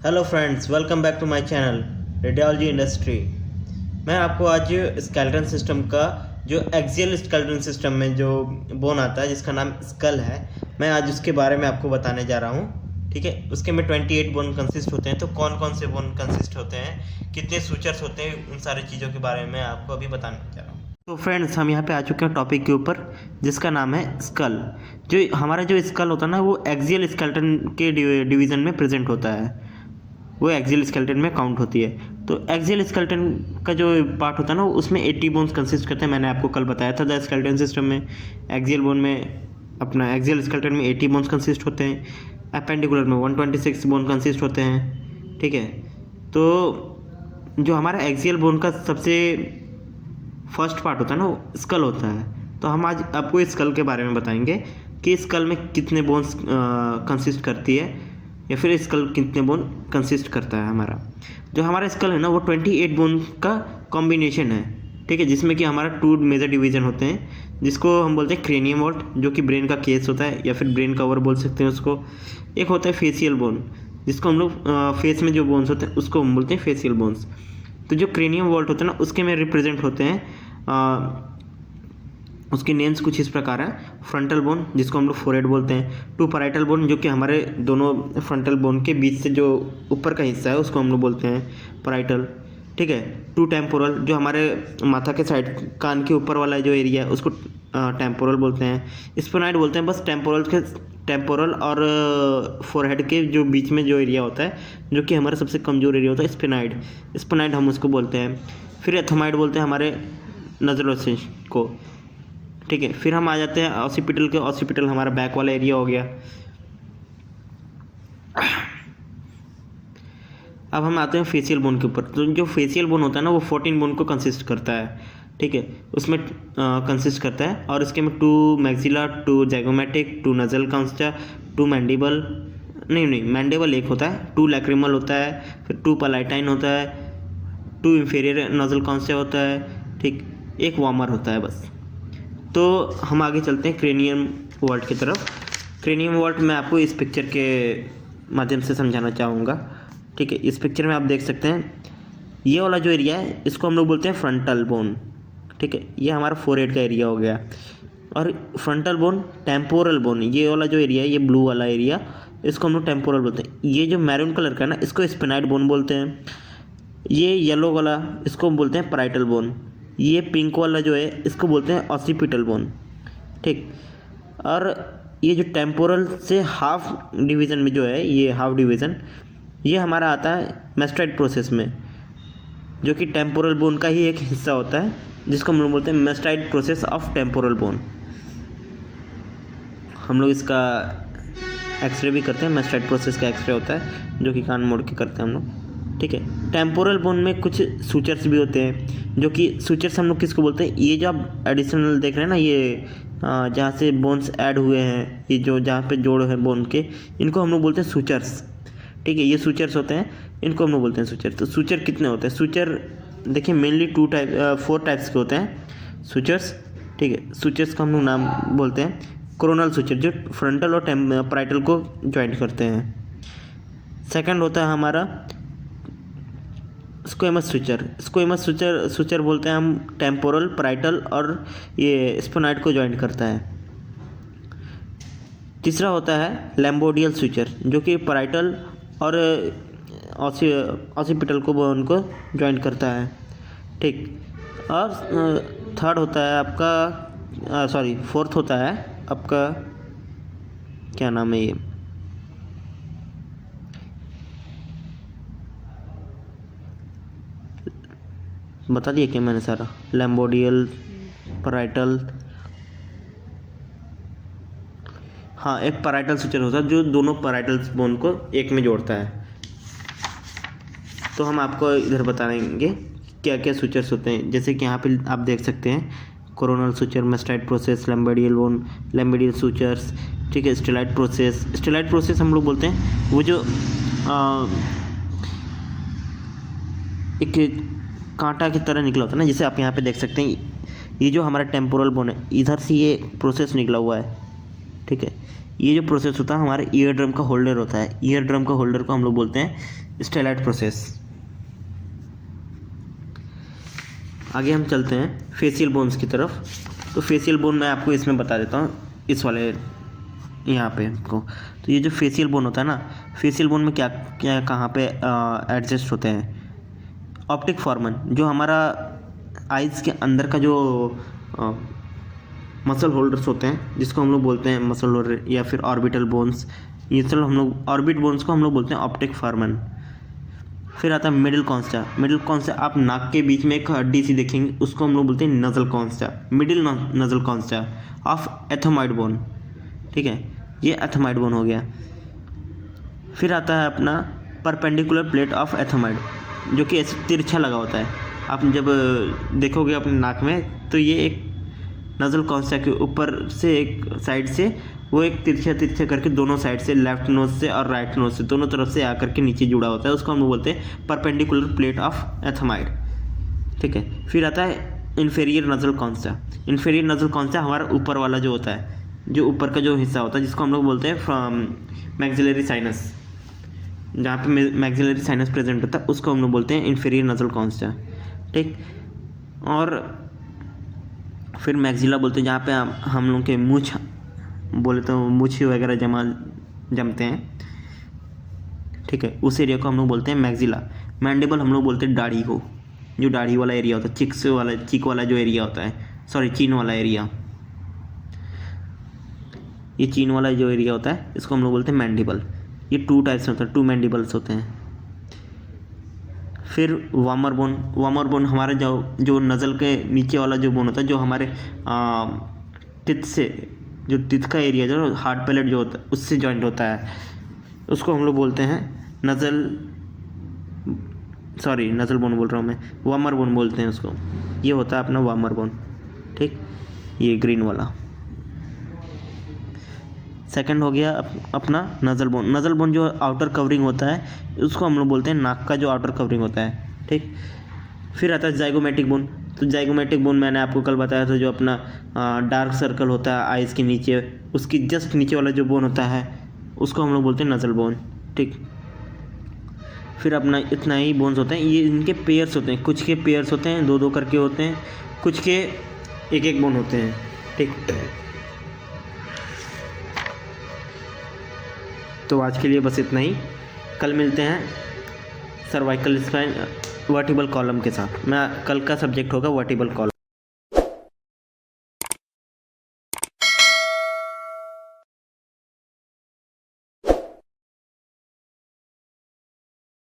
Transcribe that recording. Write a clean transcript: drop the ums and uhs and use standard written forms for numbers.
Hello friends, welcome back to my channel radiology industry. मैं आपको आज स्केलेटन सिस्टम का जो एक्सियल स्केलेटन सिस्टम में जो बोन आता है जिसका नाम स्कल है, मैं आज उसके बारे में आपको बताने जा रहा हूँ। ठीक है, उसके में 28 बोन कंसिस्ट होते हैं। तो कौन कौन से बोन कंसिस्ट होते हैं, कितने सूचर्स होते हैं, उन सारी चीज़ों के बारे में आपको अभी बताने जा रहा हूँ। तो फ्रेंड्स, हम यहाँ पे आ चुके हैं टॉपिक के ऊपर जिसका नाम है स्कल। जो हमारा जो स्कल होता है ना, वो एक्सियल स्केलेटन के डिवीज़न में प्रेजेंट होता है, वो एक्सियल स्केलेटन में काउंट होती है। तो एक्सियल स्केलेटन का जो पार्ट होता है ना, उसमें 80 बोन्स कंसिस्ट करते हैं। मैंने आपको कल बताया था द स्केलेटन सिस्टम में एक्सियल बोन में अपना एक्सियल स्केलेटन में 80 बोन्स कंसिस्ट होते हैं, अपेंडिकुलर में 126 बोन कंसिस्ट होते हैं। ठीक है, तो जो हमारा एक्सियल बोन का सबसे फर्स्ट पार्ट होता है ना, वो स्कल होता है। तो हम आज आपको स्कल के बारे में बताएंगे कि स्कल में कितने बोन्स कंसिस्ट करती है, या फिर स्कल कितने बोन कंसिस्ट करता है। हमारा जो स्कल है ना, वो 28 बोन का कॉम्बिनेशन है। ठीक है, जिसमें कि हमारा 2 मेजर डिवीज़न होते हैं, जिसको हम बोलते हैं क्रेनियम वॉल्ट, जो कि ब्रेन का केस होता है, या फिर ब्रेन कवर बोल सकते हैं उसको। एक होता है फेसियल बोन, जिसको हम लोग फेस में जो बोन्स होते हैं उसको हम बोलते हैं फेसियल बोन्स। तो जो क्रेनियम वॉल्ट होता है ना, उसके में रिप्रेजेंट होते हैं उसके नेम्स कुछ इस प्रकार है। फ्रंटल बोन, जिसको हम लोग फोरहेड बोलते हैं। 2 पैराइटल बोन, जो कि हमारे दोनों फ्रंटल बोन के बीच से जो ऊपर का हिस्सा है उसको हम लोग बोलते हैं पैराइटल। ठीक है। 2 टेम्पोरल, जो हमारे माथा के साइड कान के ऊपर वाला जो एरिया है उसको टेम्पोरल बोलते हैं। स्फेनॉइड बोलते हैं बस टेम्पोरल और फोरहेड के जो बीच में जो एरिया होता है, जो कि हमारा सबसे कमज़ोर एरिया होता है, स्फेनॉइड हम उसको बोलते हैं। फिर एथमाइड बोलते हैं हमारे नजर को। ठीक है, फिर हम आ जाते हैं ऑसिपिटल के। ऑसिपिटल हमारा बैक वाला एरिया हो गया। अब हम आते हैं फेसियल बोन के ऊपर। तो जो फेसियल बोन होता है ना, वो 14 बोन को कंसिस्ट करता है। ठीक है, उसमें कंसिस्ट करता है, और इसके में 2 मैक्सिला, 2 जैगोमेटिक, 2 नजल कॉन्स्टा, 2 मैंडिबल, नहीं मैंडिबल एक होता है, 2 लैक्रिमल होता है, फिर 2 पलाइटाइन होता है, 2 इंफीरियर नजल कॉन्स्टा होता है। ठीक, एक वार्मर होता है बस। तो हम आगे चलते हैं क्रेनियम वॉल्ट की तरफ। क्रेनियम वॉल्ट मैं आपको इस पिक्चर के माध्यम से समझाना चाहूँगा। ठीक है, इस पिक्चर में आप देख सकते हैं ये वाला जो एरिया है, इसको हम लोग बोलते हैं फ्रंटल बोन। ठीक है, ये हमारा फोरहेड का एरिया हो गया। और फ्रंटल बोन, टेम्पोरल बोन, ये वाला जो एरिया है, ये ब्लू वाला एरिया, इसको हम लोग टेम्पोरल बोलते हैं। ये जो मैरून कलर का है ना, इसको स्पेनाइड बोन बोलते हैं। ये येलो वाला, इसको हम बोलते हैं पैराइटल बोन। ये पिंक वाला जो है, इसको बोलते हैं ऑसिपिटल बोन। ठीक, और ये जो टेम्पोरल से हाफ डिवीज़न में जो है, ये हाफ डिवीज़न, ये हमारा आता है मेस्टाइड प्रोसेस में, जो कि टेम्पोरल बोन का ही एक हिस्सा होता है, जिसको हम लोग बोलते हैं mastoid process of temporal bone. हम लोग इसका एक्सरे भी करते हैं, मेस्टाइड प्रोसेस का एक्सरे होता है, जो कि कान मोड़ के करते हैं हम लोग। ठीक है, टेम्पोरल बोन में कुछ सूचर्स भी होते हैं, जो कि सूचर्स हम लोग किसको बोलते हैं, ये जो आप एडिशनल देख रहे हैं ना, ये जहाँ से बोन्स ऐड हुए हैं, ये जो जहाँ पे जोड़ है बोन के, इनको हम लोग बोलते हैं सूचर्स। ठीक है, ये सूचर्स होते हैं, इनको हम लोग बोलते हैं सूचर। तो सूचर कितने होते हैं? सूचर देखिए मेनली 4 टाइप्स के होते हैं सूचर्स। ठीक है, सूचर्स का हम लोग नाम बोलते हैं कोरोनल सूचर, जो फ्रंटल और पैराइटल को ज्वाइंट करते हैं। सेकंड होता है हमारा स्क्वेमस सूचर बोलते हैं हम टेम्पोरल, पैराइटल और ये स्फेनॉइड को ज्वाइंट करता है। तीसरा होता है लैम्बोडियल सूचर, जो कि पैराइटल और ऑसिपिटल को बोन को ज्वाइंट करता है। ठीक, और थर्ड होता है आपका फोर्थ होता है आपका, क्या नाम है ये, बता दिया क्या मैंने सारा? लैम्बोडियल, पैराइटल, हाँ, एक पैराइटल सूचर होता है जो दोनों पैराइटल बोन को एक में जोड़ता है। तो हम आपको इधर बताएंगे क्या क्या सूचर्स होते हैं। जैसे कि यहाँ पे आप देख सकते हैं coronal suture, mastoid process, lambdoid bone, lambdoid sutures. ठीक है, स्टेलाइट प्रोसेस हम लोग बोलते हैं वो जो एक कांटा की तरह निकला होता है ना, जैसे आप यहाँ पे देख सकते हैं, ये जो हमारा टेम्पोरल बोन है, इधर से ये प्रोसेस निकला हुआ है। ठीक है, ये जो प्रोसेस होता है हमारे ईयर ड्रम का होल्डर होता है, ईयर ड्रम का होल्डर को हम लोग बोलते हैं स्टेलाइट प्रोसेस। आगे हम चलते हैं फेशियल बोन्स की तरफ। तो फेशियल बोन मैं आपको इसमें बता देता हूँ, इस वाले यहाँ पे को। तो ये जो फेशियल बोन होता है ना, फेशियल बोन में क्या क्या कहाँ पे एडजस्ट होते हैं। ऑप्टिक फॉर्मन, जो हमारा आइज़ के अंदर का जो मसल होल्डर्स होते हैं, जिसको हम लोग बोलते हैं मसल होल्डर या फिर ऑर्बिटल बोन्स, ये सब हम लोग ऑर्बिट बोन्स को हम लोग बोलते हैं ऑप्टिक फॉर्मन। फिर आता है मिडिल कॉन्स्टा। मिडिल कॉन्स्टा आप नाक के बीच में एक हड्डी सी देखेंगे, उसको हम लोग बोलते हैं nasal concha, middle nasal concha of ethmoid bone. ठीक है, ये एथोमाइड बोन हो गया। फिर आता है अपना परपेंडिकुलर प्लेट ऑफ एथोमाइड, जो कि ऐसे तिरछा लगा होता है। आप जब देखोगे अपने नाक में तो ये एक नजल कॉन्स्टा के ऊपर से एक साइड से वो एक तिरछा करके दोनों साइड से, लेफ्ट नोज से और राइट नोज से, दोनों तरफ से आकर के नीचे जुड़ा होता है, उसको हम लोग बोलते हैं परपेंडिकुलर प्लेट ऑफ एथोमाइड। ठीक है, फिर आता है इन्फेरियर नजल कॉन्स्टा। इन्फेरियर नजल कॉन्स्टा हमारा ऊपर वाला जो होता है, जो ऊपर का जो हिस्सा होता है, जिसको हम लोग बोलते हैं फ्रॉम मैक्सिलरी साइनस, जहाँ पे मैक्सिलरी साइनस प्रेजेंट होता है, उसको हम लोग बोलते हैं इन्फेरियर नजल कॉन्स्टा। ठीक, और फिर मैक्सिला बोलते हैं, जहाँ पे हम लोग के मूछ बोले तो मूछी वगैरह जमते हैं। ठीक है, उस एरिया को हम लोग बोलते हैं मैक्सिला। मैंडिबल हम लोग बोलते हैं दाढ़ी को, जो दाढ़ी वाला एरिया होता है, चिक वाला जो एरिया होता है, सॉरी चीन वाला एरिया, ये चीन वाला जो एरिया होता है, इसको हम लोग बोलते हैं मैंडिबल। ये 2 टाइप्स होता है, 2 मैंडिबल्स होते हैं। फिर वार्मर बोन। वार्मर बोन हमारे जो नज़ल के नीचे वाला जो बोन होता है, जो हमारे टिथ से, जो टिथ का एरिया जो हार्ड पैलेट जो होता है उससे जॉइंट होता है, उसको हम लोग बोलते हैं नज़ल बोन बोल रहा हूँ मैं, वार्मर बोन बोलते हैं उसको। ये होता है अपना वार्मर बोन। ठीक, ये ग्रीन वाला। सेकंड हो गया अपना नज़ल बोन। नज़ल बोन जो आउटर कवरिंग होता है, उसको हम लोग बोलते हैं नाक का जो आउटर कवरिंग होता है। ठीक, फिर आता है जाइगोमेटिक बोन। तो जाइगोमेटिक बोन मैंने आपको कल बताया था, जो अपना डार्क सर्कल होता है आइज़ के नीचे, उसकी जस्ट नीचे वाला जो बोन होता है, उसको हम लोग बोलते हैं नज़ल बोन। ठीक, फिर अपना इतना ही बोन्स होते हैं। ये इनके पेयर्स होते हैं, कुछ के पेयर्स होते हैं 2-2 करके होते हैं, कुछ के 1-1 बोन होते हैं। ठीक, तो आज के लिए बस इतना ही। कल मिलते हैं सर्वाइकल स्पाइन वर्टिबल कॉलम के साथ। कल का सब्जेक्ट होगा वर्टिबल कॉलम।